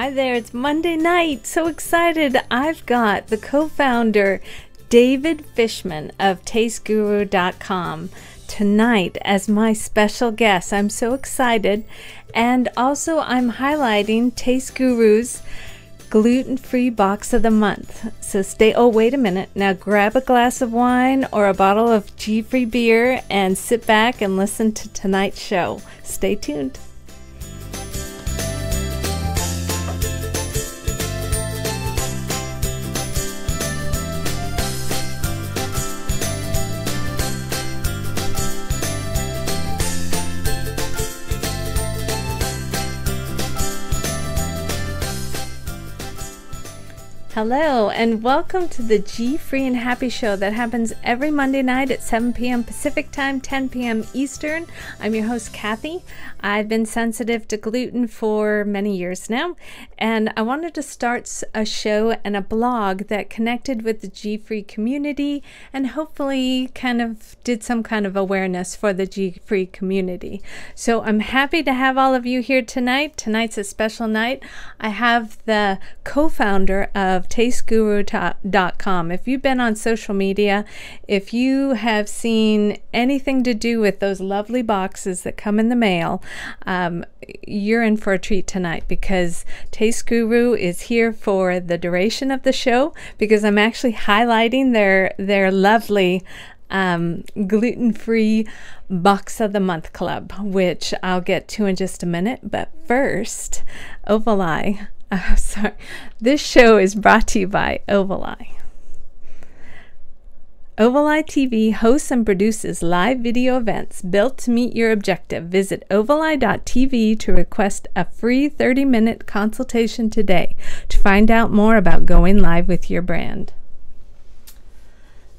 Hi there, it's Monday night. So excited. I've got the co-founder David Fishman of TasteGuru.com tonight as my special guest. I'm so excited. And also I'm highlighting Taste Guru's gluten-free box of the month. So wait a minute. Now grab a glass of wine or a bottle of GFree beer and sit back and listen to tonight's show. Stay tuned. Hello and welcome to the GFree and Happy Show that happens every Monday night at 7 p.m. Pacific Time, 10 p.m. Eastern. I'm your host, Kathy. I've been sensitive to gluten for many years now, and I wanted to start a show and a blog that connected with the GFree community and hopefully kind of did some kind of awareness for the GFree community. So I'm happy to have all of you here tonight. Tonight's a special night. I have the co-founder of TasteGuru.com. If you've been on social media, if you have seen anything to do with those lovely boxes that come in the mail, you're in for a treat tonight because Taste Guru is here for the duration of the show because I'm actually highlighting their lovely gluten-free box of the month club, which I'll get to in just a minute. But first, Overly. Sorry. This show is brought to you by Overly. Overly TV hosts and produces live video events built to meet your objective. Visit overly.tv to request a free 30-minute consultation today to find out more about going live with your brand.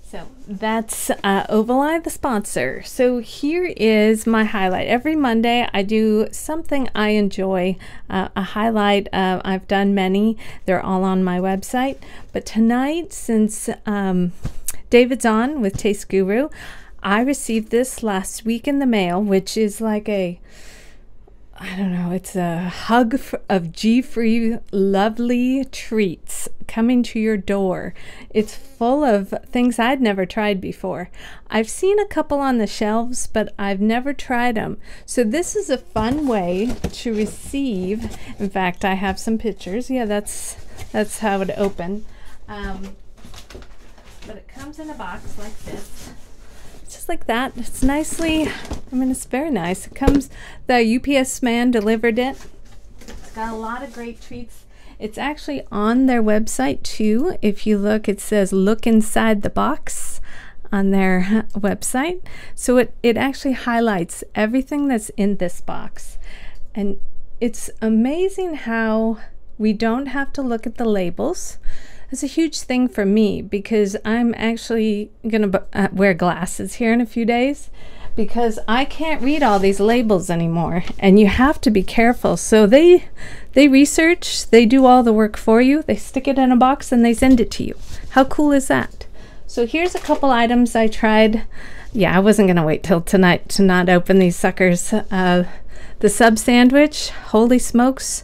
So that's Overly, the sponsor. So here is my highlight. Every Monday I do something I enjoy, a highlight. I've done many. They're all on my website. But tonight, since David's on with Taste Guru, I received this last week in the mail, which is like it's a hug of GFree lovely treats coming to your door. It's full of things I'd never tried before. I've seen a couple on the shelves, but I've never tried them. So this is a fun way to receive. In fact, I have some pictures. Yeah, that's how it opened. But it comes in a box like this. Just like that. It's nicely, it's very nice. It comes, the UPS man delivered it. It's got a lot of great treats. It's actually on their website too. If you look, it says look inside the box on their website. So it actually highlights everything that's in this box. And it's amazing how we don't have to look at the labels. It's a huge thing for me because I'm actually going to wear glasses here in a few days because I can't read all these labels anymore, and you have to be careful. So they research, they do all the work for you, they stick it in a box and they send it to you. How cool is that? So here's a couple items I tried. Yeah, I wasn't going to wait till tonight to not open these suckers. The sub sandwich, holy smokes.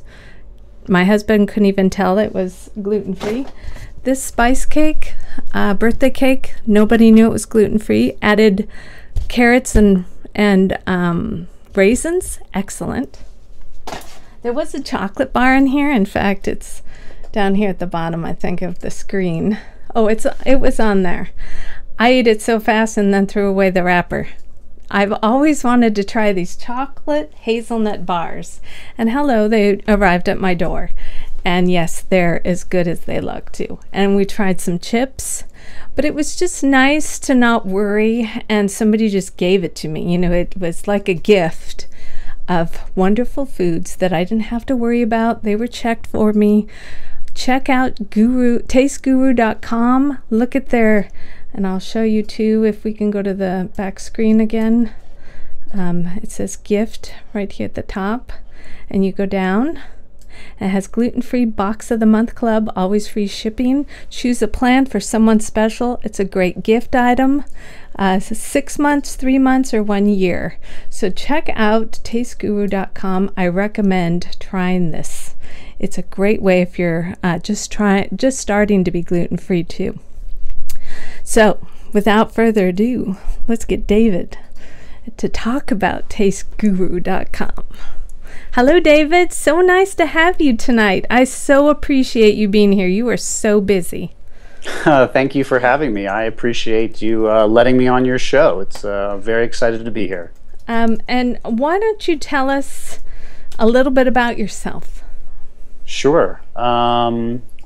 My husband couldn't even tell it was gluten-free. This spice cake, birthday cake, nobody knew it was gluten-free. Added carrots and raisins. Excellent. There was a chocolate bar in here. In fact, it's down here at the bottom, I think, of the screen. Oh, it was on there. I ate it so fast and then threw away the wrapper. I've always wanted to try these chocolate hazelnut bars. And hello, they arrived at my door. And yes, they're as good as they look too. And we tried some chips, but it was just nice to not worry. And somebody just gave it to me. You know, it was like a gift of wonderful foods that I didn't have to worry about. They were checked for me. Check out TasteGuru.com. Look at their, and I'll show you too if we can go to the back screen again. It says gift right here at the top, and you go down. It has gluten-free box of the month club, always free shipping. Choose a plan for someone special. It's a great gift item. So 6 months, 3 months, or 1 year. So check out TasteGuru.com. I recommend trying this. it's a great way if you're just starting to be gluten-free too. So without further ado, let's get David to talk about tasteguru.com. Hello, David. So nice to have you tonight. I so appreciate you being here. You are so busy. Thank you for having me. I appreciate you letting me on your show. It's very excited to be here. And why don't you tell us a little bit about yourself? Sure.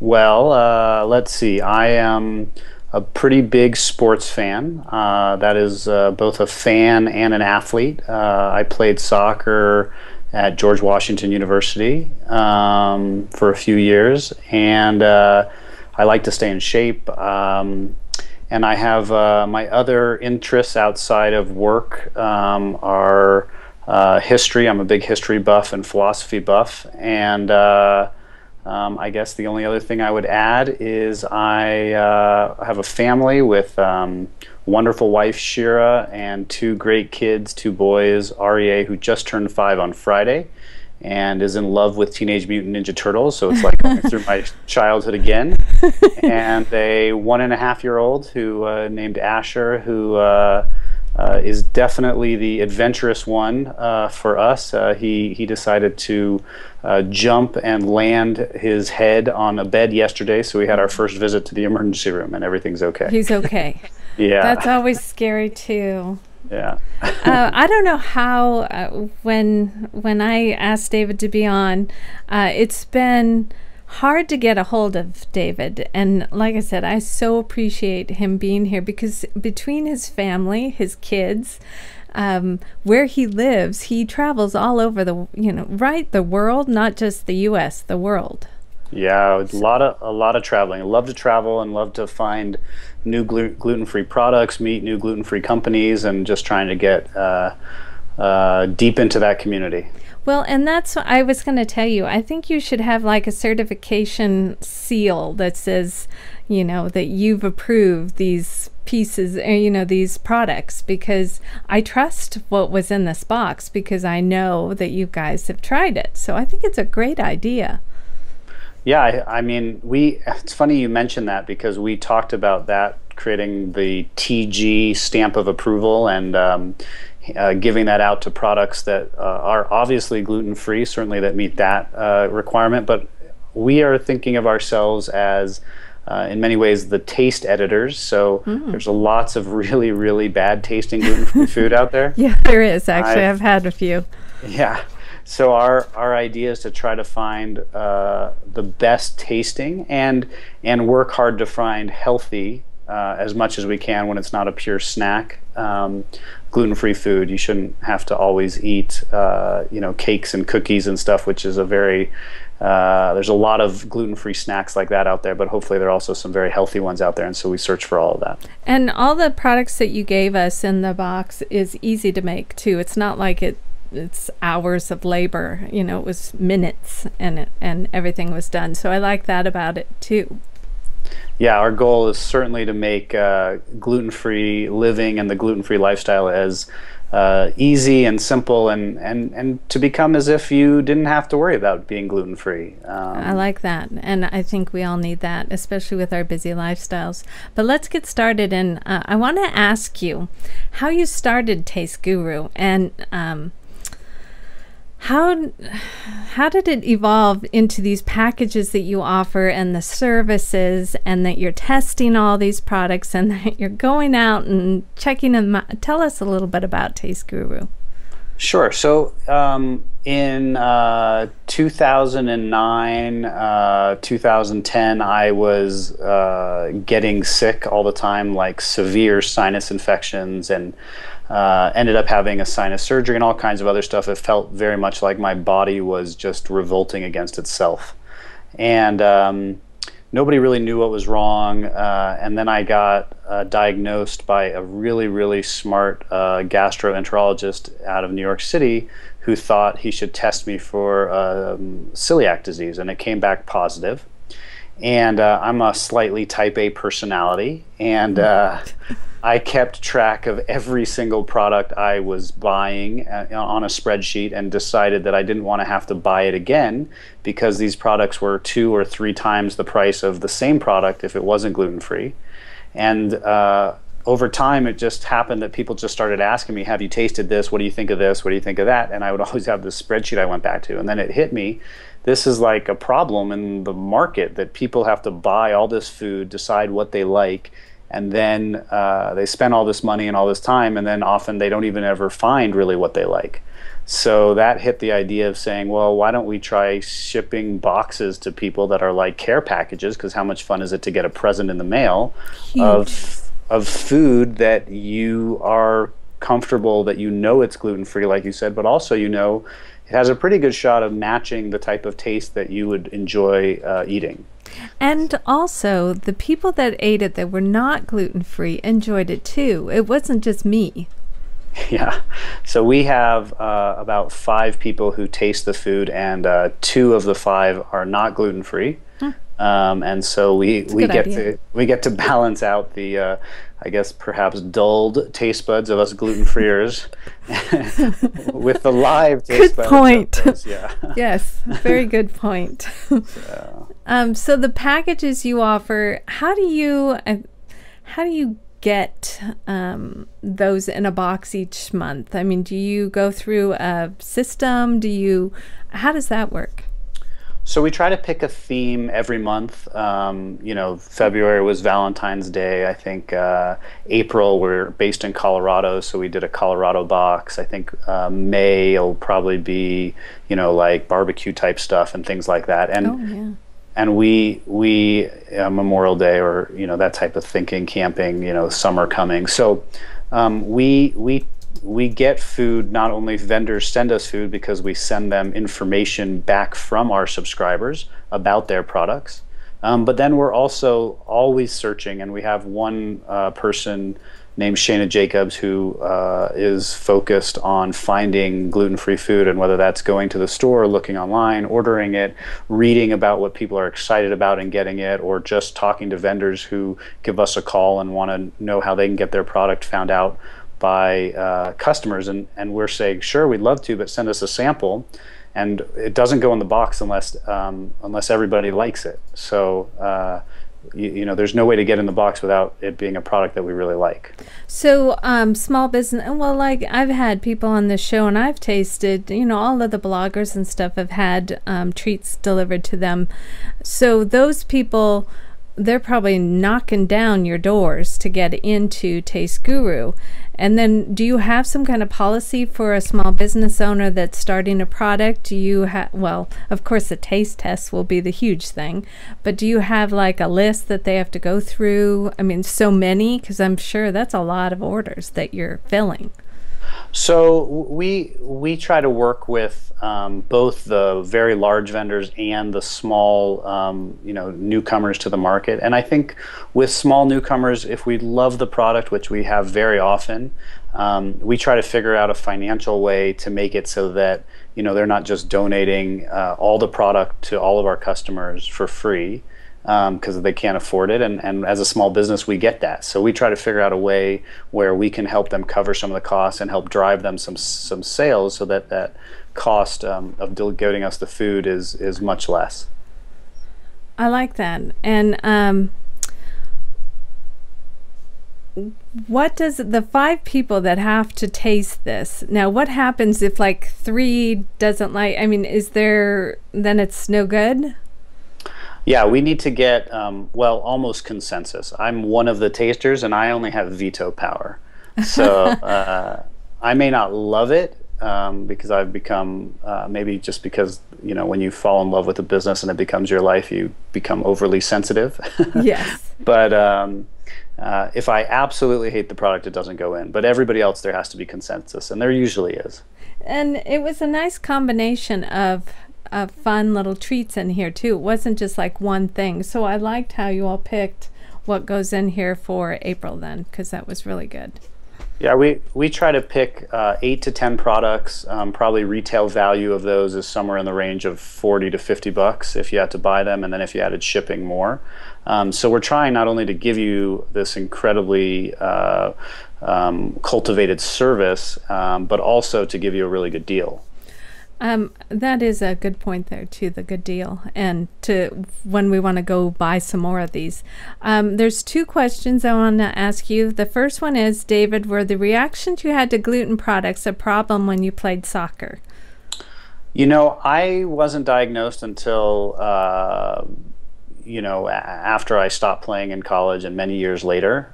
Let's see. I am a pretty big sports fan. That is both a fan and an athlete. I played soccer at George Washington University for a few years, and I like to stay in shape. And I have my other interests outside of work are history. I'm a big history buff and philosophy buff, and I guess the only other thing I would add is I have a family with wonderful wife Shira and two great kids, two boys, Aryeh, who just turned 5 on Friday and is in love with Teenage Mutant Ninja Turtles, so it's like going through my childhood again. And a 1.5-year-old who named Asher, who is definitely the adventurous one for us. He decided to jump and land his head on a bed yesterday, so we had our first visit to the emergency room, and everything's okay. He's okay. Yeah. That's always scary too. Yeah. I don't know how when I asked David to be on, it's been hard to get a hold of David, and like I said, I so appreciate him being here because between his family, his kids, where he lives, he travels all over the the world, not just the U.S., the world. Yeah, a lot of traveling. I love to travel and love to find new gluten-free products, meet new gluten-free companies, and just trying to get deep into that community. Well, and that's what I was going to tell you. I think you should have like a certification seal that says, that you've approved these pieces, these products, because I trust what was in this box because I know that you guys have tried it. So I think it's a great idea. Yeah, I mean, it's funny you mentioned that because we talked about that, creating the TG stamp of approval and giving that out to products that are obviously gluten-free, certainly that meet that requirement, but we are thinking of ourselves as in many ways the taste editors, so there's lots of really, really bad tasting gluten-free food out there. Yeah, there is actually. I've had a few. Yeah. So our idea is to try to find the best tasting and work hard to find healthy as much as we can when it's not a pure snack. Gluten-free food. You shouldn't have to always eat cakes and cookies and stuff, which is there's a lot of gluten-free snacks like that out there, but hopefully there are also some very healthy ones out there, and so we search for all of that. And all the products that you gave us in the box is easy to make too. It's not like it's hours of labor, it was minutes and everything was done. So I like that about it too. Yeah, our goal is certainly to make gluten-free living and the gluten-free lifestyle as easy and simple and to become as if you didn't have to worry about being gluten-free. I like that, and I think we all need that, especially with our busy lifestyles. But let's get started, and I want to ask you how you started Taste Guru, and how did it evolve into these packages that you offer and the services, and that you're testing all these products and that you're going out and checking them out? Tell us a little bit about Taste Guru. Sure. So in 2009, 2010, I was getting sick all the time, like severe sinus infections, and ended up having a sinus surgery and all kinds of other stuff. It felt very much like my body was just revolting against itself. And nobody really knew what was wrong. And then I got diagnosed by a really, really smart gastroenterologist out of New York City who thought he should test me for celiac disease, and it came back positive. And I'm a slightly type A personality, and I kept track of every single product I was buying on a spreadsheet and decided that I didn't want to have to buy it again because these products were 2 or 3 times the price of the same product if it wasn't gluten-free. And over time, it just happened that people just started asking me, have you tasted this? What do you think of this? What do you think of that? And I would always have this spreadsheet I went back to. And then it hit me. This is like a problem in the market that people have to buy all this food, decide what they like, and then they spend all this money and all this time, and then often they don't even ever find really what they like. So that hit the idea of saying, well, why don't we try shipping boxes to people that are like care packages, because how much fun is it to get a present in the mail of food that you are comfortable, that you know it's gluten-free, like you said, but also you know it has a pretty good shot of matching the type of taste that you would enjoy eating. And also, the people that ate it that were not gluten-free enjoyed it too. It wasn't just me. Yeah. So we have about 5 people who taste the food, and 2 of the 5 are not gluten-free. And so we get to balance out the I guess perhaps dulled taste buds of us gluten-freers with the live taste buds. Good point. Yeah. Yes, very good point. So the packages you offer, how do you get those in a box each month? I mean, do you go through a system? How does that work? So we try to pick a theme every month. You know, February was Valentine's Day. I think April, we're based in Colorado, so we did a Colorado box. I think May will probably be, you know, like barbecue type stuff and things like that. And and we Memorial Day, or you know, that type of thinking, camping, you know, summer coming. So we get food. Not only vendors send us food because we send them information back from our subscribers about their products, but then we're also always searching, and we have one person named Shayna Jacobs who is focused on finding gluten-free food, and whether that's going to the store, looking online, ordering it, reading about what people are excited about and getting it, or just talking to vendors who give us a call and want to know how they can get their product found out by customers, and we're saying, sure, we'd love to, but send us a sample. And it doesn't go in the box unless everybody likes it. So you know, there's no way to get in the box without it being a product that we really like. So small business, well, like I've had people on this show, and I've tasted, you know, all of the bloggers and stuff have had treats delivered to them. So those people, they're probably knocking down your doors to get into Taste Guru. And then do you have some kind of policy for a small business owner that's starting a product? Do you have, well, of course the taste test will be the huge thing, but do you have like a list that they have to go through? I mean, so many, because I'm sure that's a lot of orders that you're filling. So we try to work with both the very large vendors and the small, you know, newcomers to the market. And I think with small newcomers, if we love the product, which we have very often, we try to figure out a financial way to make it so that, you know, they're not just donating all the product to all of our customers for free, because they can't afford it, and as a small business we get that. So we try to figure out a way where we can help them cover some of the costs and help drive them some sales, so that that cost of getting us the food is much less. I like that. And what does the 5 people that have to taste this, now what happens if like 3 doesn't like, I mean, is there, then it's no good? Yeah, we need to get, well, almost consensus. I'm one of the tasters, and I only have veto power. So I may not love it because I've become, maybe just because, you know, when you fall in love with a business and it becomes your life, you become overly sensitive. Yes. But if I absolutely hate the product, it doesn't go in. But everybody else, there has to be consensus, and there usually is. And it was a nice combination of fun little treats in here too. It wasn't just like one thing. So I liked how you all picked what goes in here for April then, because that was really good. Yeah, we try to pick 8 to 10 products. Probably retail value of those is somewhere in the range of 40 to $50 if you had to buy them, and then if you added shipping, more. So we're trying not only to give you this incredibly cultivated service, but also to give you a really good deal. That is a good point there too, the good deal, and to when we want to go buy some more of these. There's two questions I want to ask you. The first one is, David, were the reactions you had to gluten products a problem when you played soccer? You know, I wasn't diagnosed until after I stopped playing in college and many years later.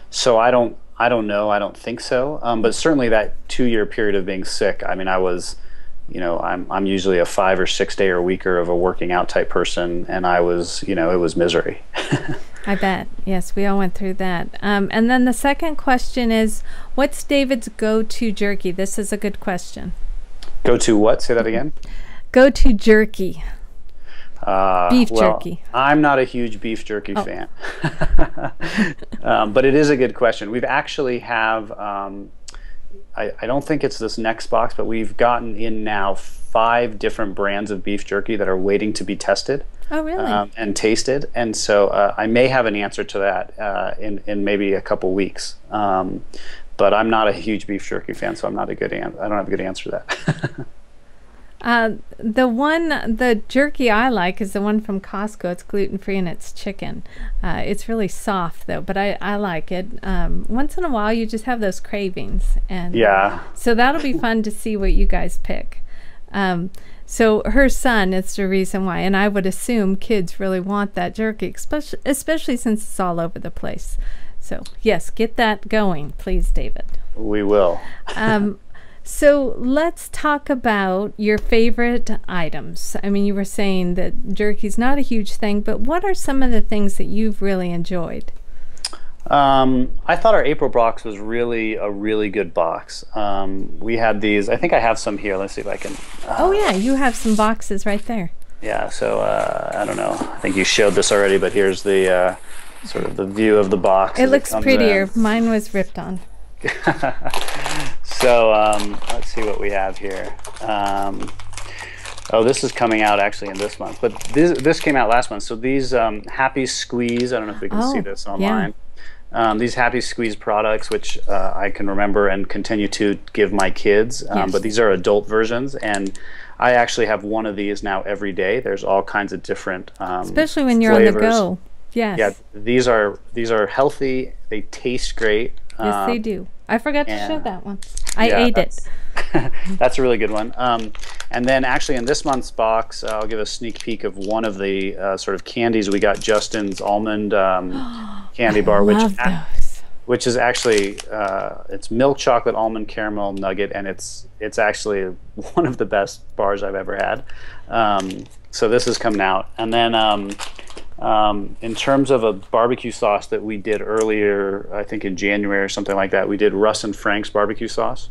So I don't know. I don't think so. But certainly that 2 year period of being sick, I mean, I was, I'm usually a 5 or 6 day or weeker of a working out type person, and I was, it was misery. I bet. Yes, we all went through that. And then the second question is, what's David's go-to jerky? This is a good question. Go to what? Say that again. Go-to jerky. Beef jerky. I'm not a huge beef jerky fan. But it is a good question. We've actually have, I don't think it's this next box, but we've gotten in now 5 different brands of beef jerky that are waiting to be tested. Oh, really? And tasted. And so I may have an answer to that in maybe a couple weeks. But I'm not a huge beef jerky fan, so I don't have a good answer to that. The jerky I like is the one from Costco. It's gluten-free and it's chicken. It's really soft though, but I like it. Once in a while you just have those cravings, and yeah. So that'll be fun to see what you guys pick. So her son is the reason why, and I would assume kids really want that jerky, especially since it's all over the place. So yes, get that going, please, David. We will. So let's talk about your favorite items. I mean, you were saying that jerky's not a huge thing, but what are some of the things that you've really enjoyed? I thought our April box was really a really good box. We had these, I think I have some here. Let's see if I can. Oh yeah, you have some boxes right there. Yeah, so I don't know. I think you showed this already, but here's the sort of the view of the box. It looks prettier. Mine was ripped on. So let's see what we have here. Oh, this is coming out actually in this month, but this came out last month. So these Happy Squeeze, I don't know if we can see this online. Yeah. These Happy Squeeze products, which I can remember and continue to give my kids, yes. But these are adult versions, and I actually have one of these now every day. There's all kinds of different especially when you're flavors. On the go. Yes. Yeah, these are healthy. They taste great. Yes, they do. I forgot to show that one. I ate it. That's a really good one. And then actually in this month's box, I'll give a sneak peek of one of the sort of candies. We got Justin's almond candy bar, which is actually it's milk chocolate almond caramel nugget, and it's actually one of the best bars I've ever had. So this is coming out, and then in terms of a barbecue sauce that we did earlier, I think in January or something like that, we did Russ and Frank's barbecue sauce,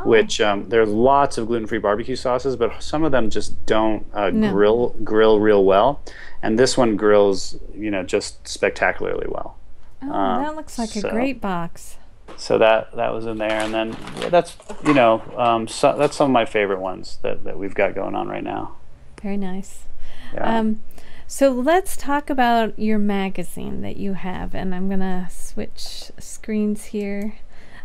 which there's lots of gluten-free barbecue sauces, but some of them just don't grill real well, and this one grills, just spectacularly well. Oh, that looks like a great box. So that was in there, and then that's that's some of my favorite ones that we've got going on right now. Very nice. Yeah. So let's talk about your magazine that you have, and I'm gonna switch screens here.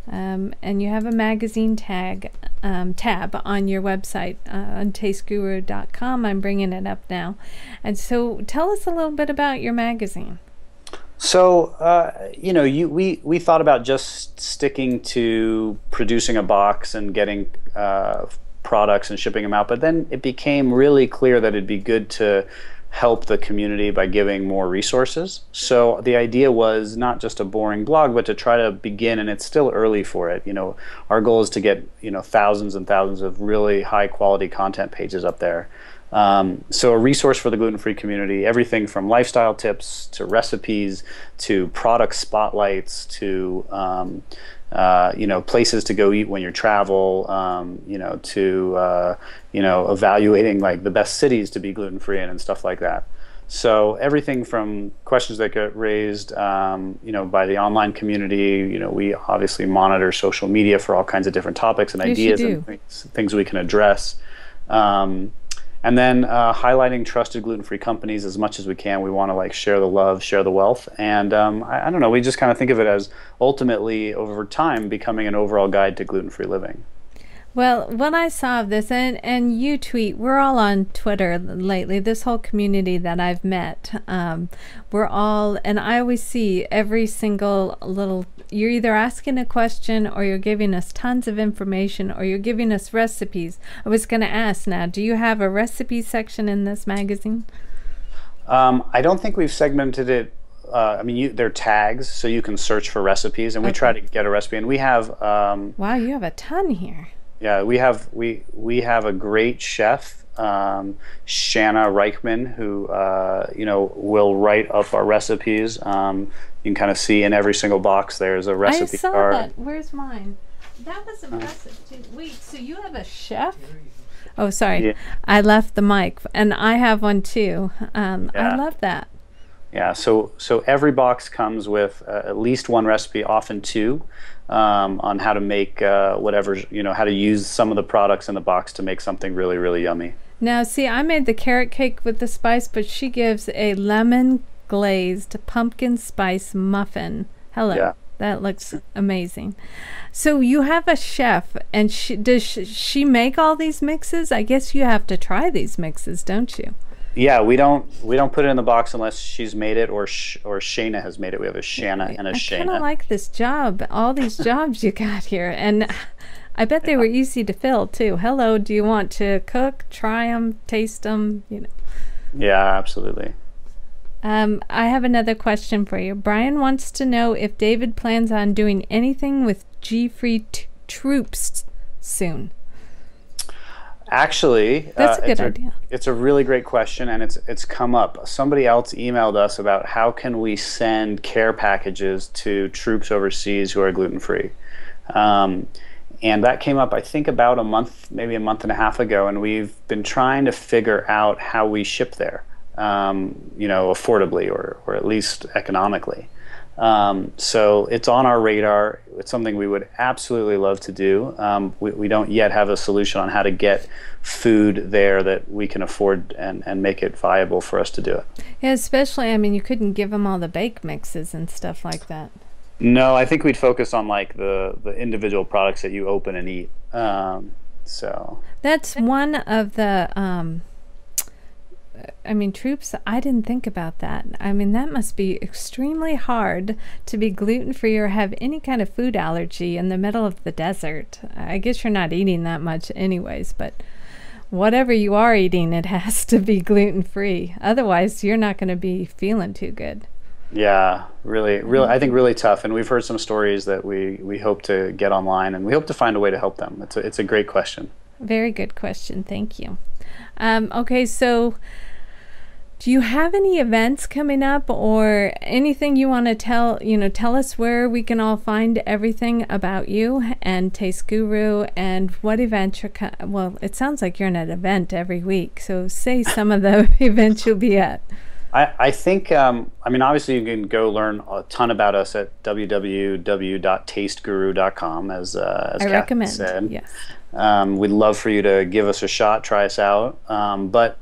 And you have a magazine tab on your website on tasteguru.com. I'm bringing it up now, and so tell us a little bit about your magazine. So we thought about just sticking to producing a box and getting products and shipping them out, but then it became really clear that it'd be good to help the community by giving more resources. So the idea was not just a boring blog, but to try to begin, and it's still early for it. Our goal is to get thousands and thousands of really high quality content pages up there. So a resource for the gluten-free community, everything from lifestyle tips to recipes to product spotlights to places to go eat when you travel, to evaluating like the best cities to be gluten-free in and stuff like that. So everything from questions that get raised, by the online community. We obviously monitor social media for all kinds of different topics and Yes, you ideas and do. things we can address. Um, and then highlighting trusted gluten-free companies as much as we can. We want to like share the love, share the wealth, and I don't know. We just kind of think of it as ultimately over time becoming an overall guide to gluten-free living. Well, what I saw of this, and you tweet, we're all on Twitter lately, this whole community that I've met, we're all, and I always see every single little, you're either asking a question or you're giving us tons of information or you're giving us recipes. I was going to ask now, do you have a recipe section in this magazine? I don't think we've segmented it. I mean, they're tags, so you can search for recipes, and we try to Okay. get a recipe. And we have Wow, you have a ton here. yeah, we have a great chef, Shanna Reichman, who will write up our recipes. You can kind of see in every single box there's a I recipe saw card. that. Where's mine? That was impressive too. Wait, so you have a chef? Oh, sorry. Yeah, I left the mic, and I have one too. I yeah, love that. yeah. So every box comes with at least one recipe, often two, on how to make whatever how to use some of the products in the box to make something really really yummy. Now, see, I made the carrot cake with the spice, but she gives a lemon glazed pumpkin spice muffin. Hello. Yeah. That looks amazing. So you have a chef, and she make all these mixes? I guess you have to try these mixes, don't you? Yeah, we don't put it in the box unless she's made it or Shayna has made it. We have a Shanna and a I kind of Shayna. like this job, all these jobs you got here, and I bet they Yeah, were easy to fill too. Hello, do you want to cook, try them, taste them? yeah, absolutely. I have another question for you. Brian wants to know if David plans on doing anything with GFree troops soon. Actually, That's a good idea. it's a really great question, and it's come up. Somebody else emailed us about how can we send care packages to troops overseas who are gluten free. Um, and that came up, I think, about a month, maybe a month and a half ago, and we've been trying to figure out how we ship there, affordably or at least economically. So it's on our radar. It's something we would absolutely love to do. We don't yet have a solution on how to get food there that we can afford and make it viable for us to do it. Yeah, especially, I mean, you couldn't give them all the bake mixes and stuff like that. No, I think we'd focus on like the individual products that you open and eat. So That's one of the, I mean, troops, I didn't think about that. I mean, that must be extremely hard to be gluten free or have any kind of food allergy in the middle of the desert. I guess you're not eating that much, anyways, but whatever you are eating, it has to be gluten free. Otherwise, you're not going to be feeling too good. yeah, really, I think really tough. And we've heard some stories that we hope to get online, and we hope to find a way to help them. It's a great question. Very good question. Thank you. Okay, so do you have any events coming up or anything you want to tell us where we can all find everything about you and Taste Guru and what events well, it sounds like you're in an event every week. So say some of the events you'll be at. I think, I mean, obviously you can go learn a ton about us at www.tasteguru.com, as I Kathleen recommend. said. Yes. We'd love for you to give us a shot, try us out. But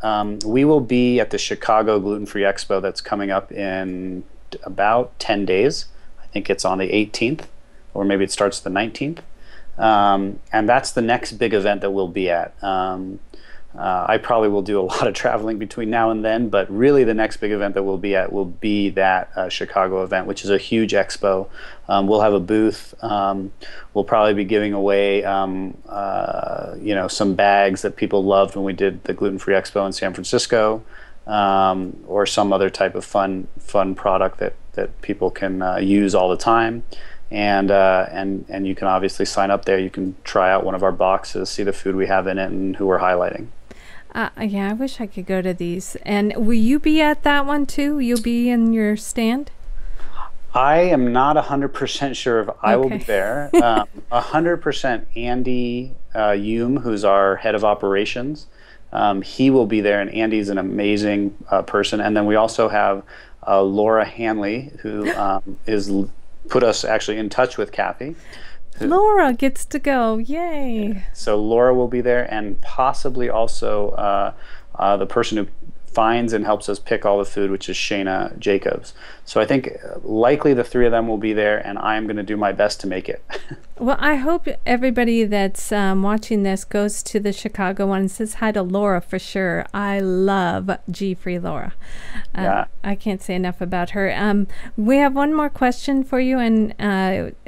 we will be at the Chicago Gluten-Free Expo that's coming up in about 10 days. I think it's on the 18th, or maybe it starts the 19th. And that's the next big event that we'll be at. I probably will do a lot of traveling between now and then, but really the next big event that we'll be at will be that Chicago event, which is a huge expo. We'll have a booth. We'll probably be giving away, some bags that people loved when we did the Gluten-Free Expo in San Francisco, or some other type of fun product that people can use all the time. And you can obviously sign up there. You can try out one of our boxes, see the food we have in it, and who we're highlighting. Yeah, I wish I could go to these. And will you be at that one too? You'll be in your stand? I am not 100% sure if I will be Okay. there. 100% Andy Hume, who's our head of operations, He will be there, and Andy's an amazing person. And then we also have Laura Hanley, who is put us actually in touch with Kathy. Laura gets to go. Yay. So Laura will be there, and possibly also the person who finds and helps us pick all the food, which is Shayna Jacobs. So I think likely the three of them will be there, and I'm going to do my best to make it. Well, I hope everybody that's watching this goes to the Chicago one and says hi to Laura for sure. I love GFree Laura. Yeah. I can't say enough about her. We have one more question for you, and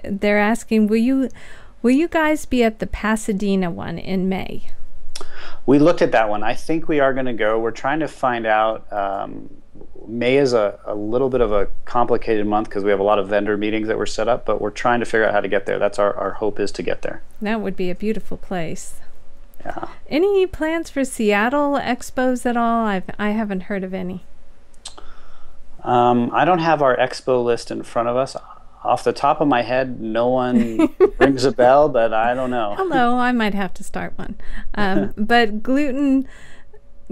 they're asking, will you guys be at the Pasadena one in May? We looked at that one. I think we are going to go. We're trying to find out. May is a little bit of a complicated month because we have a lot of vendor meetings that were set up, but we're trying to figure out how to get there. That's our hope, is to get there. That would be a beautiful place. Yeah. Any plans for Seattle expos at all? I haven't heard of any. I don't have our expo list in front of us. Off the top of my head, no one rings a bell, but I don't know. Hello, I might have to start one. But gluten,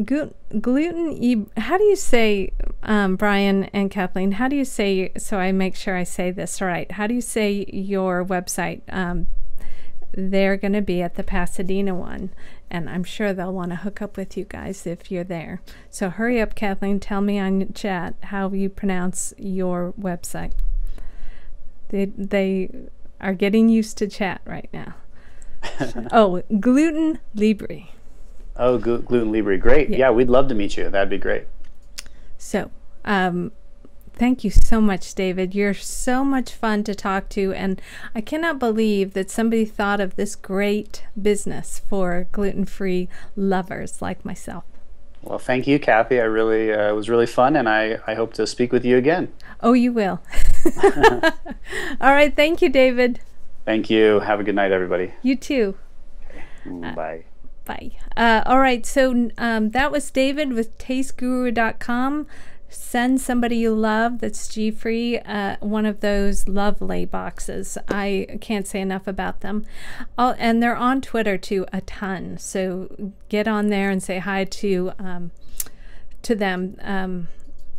how do you say, Brian and Kathleen, how do you say, so I make sure I say this right, how do you say your website? They're going to be at the Pasadena one, and I'm sure they'll want to hook up with you guys if you're there. So hurry up, Kathleen, tell me on chat how you pronounce your website. They are getting used to chat right now. Oh, Gluten Libre. Oh, Gluten Libre. Great. Yeah, we'd love to meet you. That'd be great. So, thank you so much, David. You're so much fun to talk to, and I cannot believe that somebody thought of this great business for gluten-free lovers like myself. Well, thank you, Kathy. I really it was really fun, and I hope to speak with you again. Oh, you will. All right. Thank you, David. Thank you. Have a good night, everybody. You too. Okay. Bye. Bye. All right. So that was David with TasteGuru.com. Send somebody you love that's GFree one of those lovely boxes. I can't say enough about them. And they're on Twitter too, a ton. So get on there and say hi to them.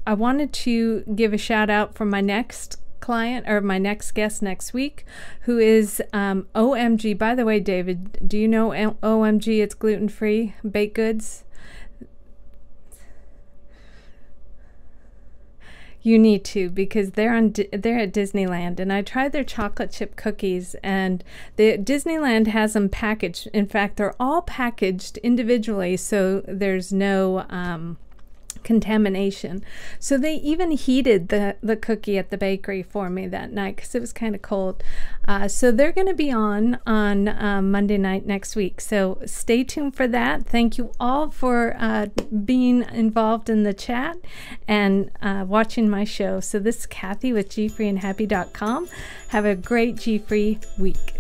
I wanted to give a shout out for my next client, or my next guest next week, who is OMG. By the way, David, do you know OMG? It's gluten-free baked goods. You need to, because they're at Disneyland, and I tried their chocolate chip cookies, and Disneyland has them packaged. In fact, they're all packaged individually, so there's no contamination. So they even heated the cookie at the bakery for me that night because it was kind of cold. So they're going to be on Monday night next week. So stay tuned for that. Thank you all for being involved in the chat and watching my show. So this is Kathy with GFreeandHappy.com. Have a great GFree week.